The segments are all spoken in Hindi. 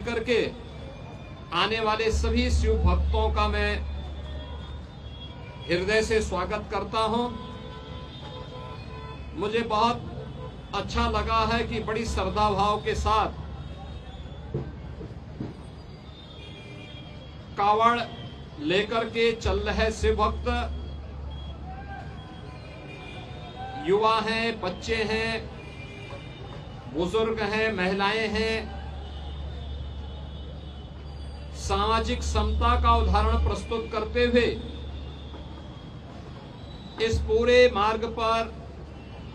करके आने वाले सभी शिव भक्तों का मैं हृदय से स्वागत करता हूं। मुझे बहुत अच्छा लगा है कि बड़ी श्रद्धा भाव के साथ कावड़ लेकर के चल रहे शिव भक्त, युवा हैं, बच्चे हैं, बुजुर्ग हैं, महिलाएं हैं, सामाजिक समता का उदाहरण प्रस्तुत करते हुए इस पूरे मार्ग पर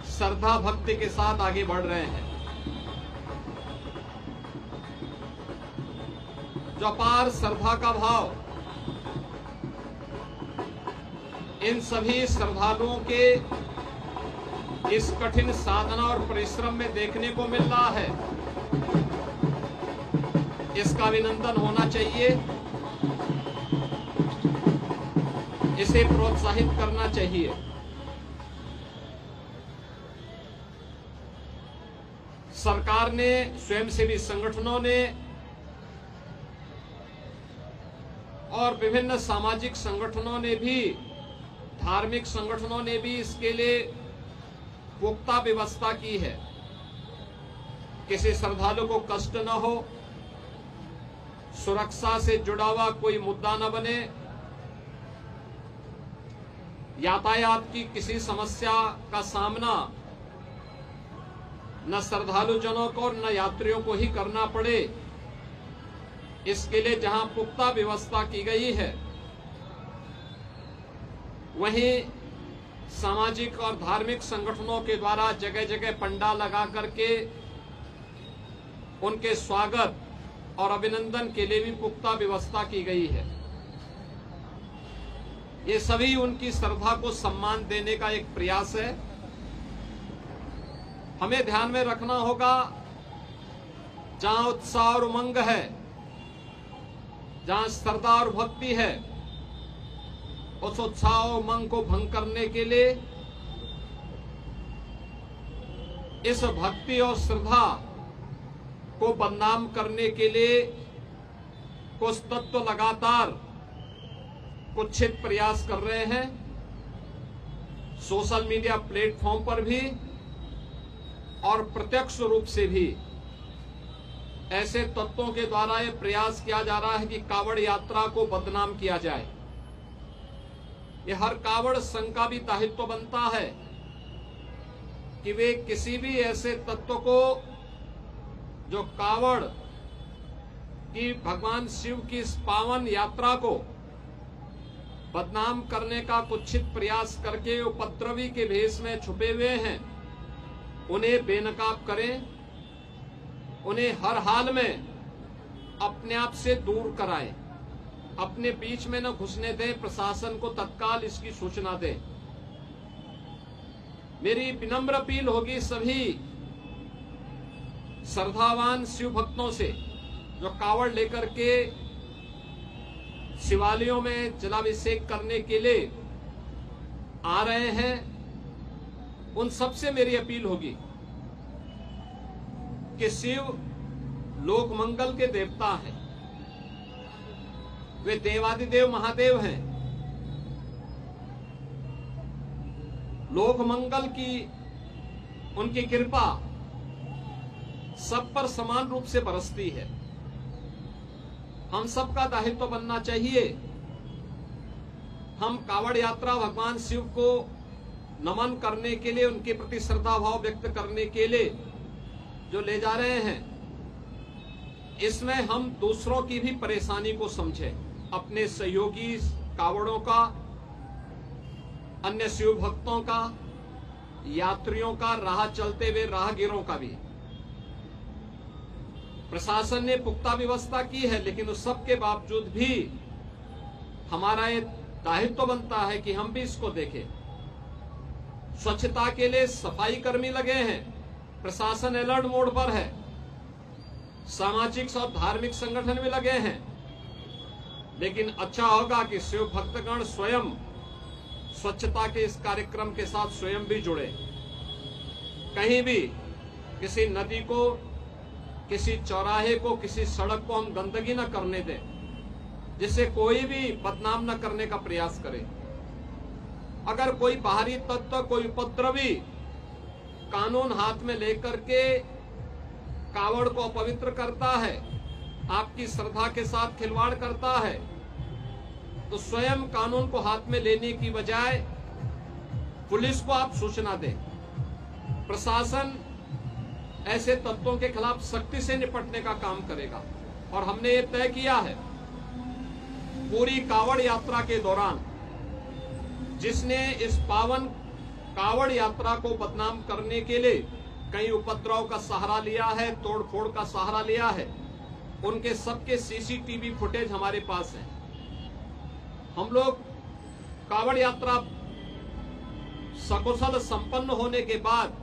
श्रद्धा भक्ति के साथ आगे बढ़ रहे हैं। जो अपार श्रद्धा का भाव इन सभी श्रद्धालुओं के इस कठिन साधना और परिश्रम में देखने को मिल रहा है, इसका अभिनंदन होना चाहिए, इसे प्रोत्साहित करना चाहिए। सरकार ने, स्वयंसेवी संगठनों ने और विभिन्न सामाजिक संगठनों ने भी, धार्मिक संगठनों ने भी इसके लिए पुख्ता व्यवस्था की है। किसी श्रद्धालु को कष्ट न हो, सुरक्षा से जुड़ा हुआ कोई मुद्दा न बने, यातायात की किसी समस्या का सामना न श्रद्धालु जनों को न यात्रियों को ही करना पड़े, इसके लिए जहां पुख्ता व्यवस्था की गई है, वहीं सामाजिक और धार्मिक संगठनों के द्वारा जगह जगह पंडाल लगा करके उनके स्वागत और अभिनंदन के लिए भी पुख्ता व्यवस्था की गई है। ये सभी उनकी श्रद्धा को सम्मान देने का एक प्रयास है। हमें ध्यान में रखना होगा, जहां उत्साह और उमंग है, जहां श्रद्धा और भक्ति है, उस उत्साह और उमंग को भंग करने के लिए, इस भक्ति और श्रद्धा को बदनाम करने के लिए कुछ तत्व लगातार कुत्सित प्रयास कर रहे हैं। सोशल मीडिया प्लेटफॉर्म पर भी और प्रत्यक्ष रूप से भी ऐसे तत्वों के द्वारा यह प्रयास किया जा रहा है कि कावड़ यात्रा को बदनाम किया जाए। यह हर कावड़ संघ का भी दायित्व बनता है कि वे किसी भी ऐसे तत्व को जो कावड़ की, भगवान शिव की इस पावन यात्रा को बदनाम करने का कुत्सित प्रयास करके उपद्रवी के भेष में छुपे हुए हैं, उन्हें बेनकाब करें, उन्हें हर हाल में अपने आप से दूर कराएं, अपने बीच में न घुसने दें, प्रशासन को तत्काल इसकी सूचना दें। मेरी विनम्र अपील होगी सभी श्रद्धावान शिव भक्तों से जो कावड़ लेकर के शिवालयों में जलाभिषेक करने के लिए आ रहे हैं, उन सबसे मेरी अपील होगी कि शिव लोक मंगल के देवता हैं, वे देवादिदेव महादेव हैं। लोक मंगल की उनकी कृपा सब पर समान रूप से बरसती है। हम सबका दायित्व बनना चाहिए, हम कावड़ यात्रा भगवान शिव को नमन करने के लिए, उनके प्रति श्रद्धा भाव व्यक्त करने के लिए जो ले जा रहे हैं, इसमें हम दूसरों की भी परेशानी को समझें, अपने सहयोगी कावड़ों का, अन्य शिव भक्तों का, यात्रियों का, राह चलते हुए राहगीरों का भी। प्रशासन ने पुख्ता व्यवस्था की है, लेकिन उस सब के बावजूद भी हमारा ये दायित्व बनता है कि हम भी इसको देखें। स्वच्छता के लिए सफाई कर्मी लगे हैं, प्रशासन अलर्ट मोड पर है, सामाजिक और धार्मिक संगठन भी लगे हैं, लेकिन अच्छा होगा कि शिव भक्तगण स्वयं स्वच्छता के इस कार्यक्रम के साथ स्वयं भी जुड़े। कहीं भी किसी नदी को किसी चौराहे को, किसी सड़क को हम गंदगी न करने दें, जिससे कोई भी बदनाम न करने का प्रयास करे। अगर कोई बाहरी तत्व, कोई उपद्रवी कानून हाथ में लेकर के कावड़ को अपवित्र करता है, आपकी श्रद्धा के साथ खिलवाड़ करता है, तो स्वयं कानून को हाथ में लेने की बजाय पुलिस को आप सूचना दें। प्रशासन ऐसे तत्वों के खिलाफ सख्ती से निपटने का काम करेगा। और हमने ये तय किया है, पूरी कावड़ यात्रा के दौरान जिसने इस पावन कावड़ यात्रा को बदनाम करने के लिए कई उपद्रव का सहारा लिया है, तोड़फोड़ का सहारा लिया है, उनके सबके सीसीटीवी फुटेज हमारे पास है। हम लोग कावड़ यात्रा सकुशल संपन्न होने के बाद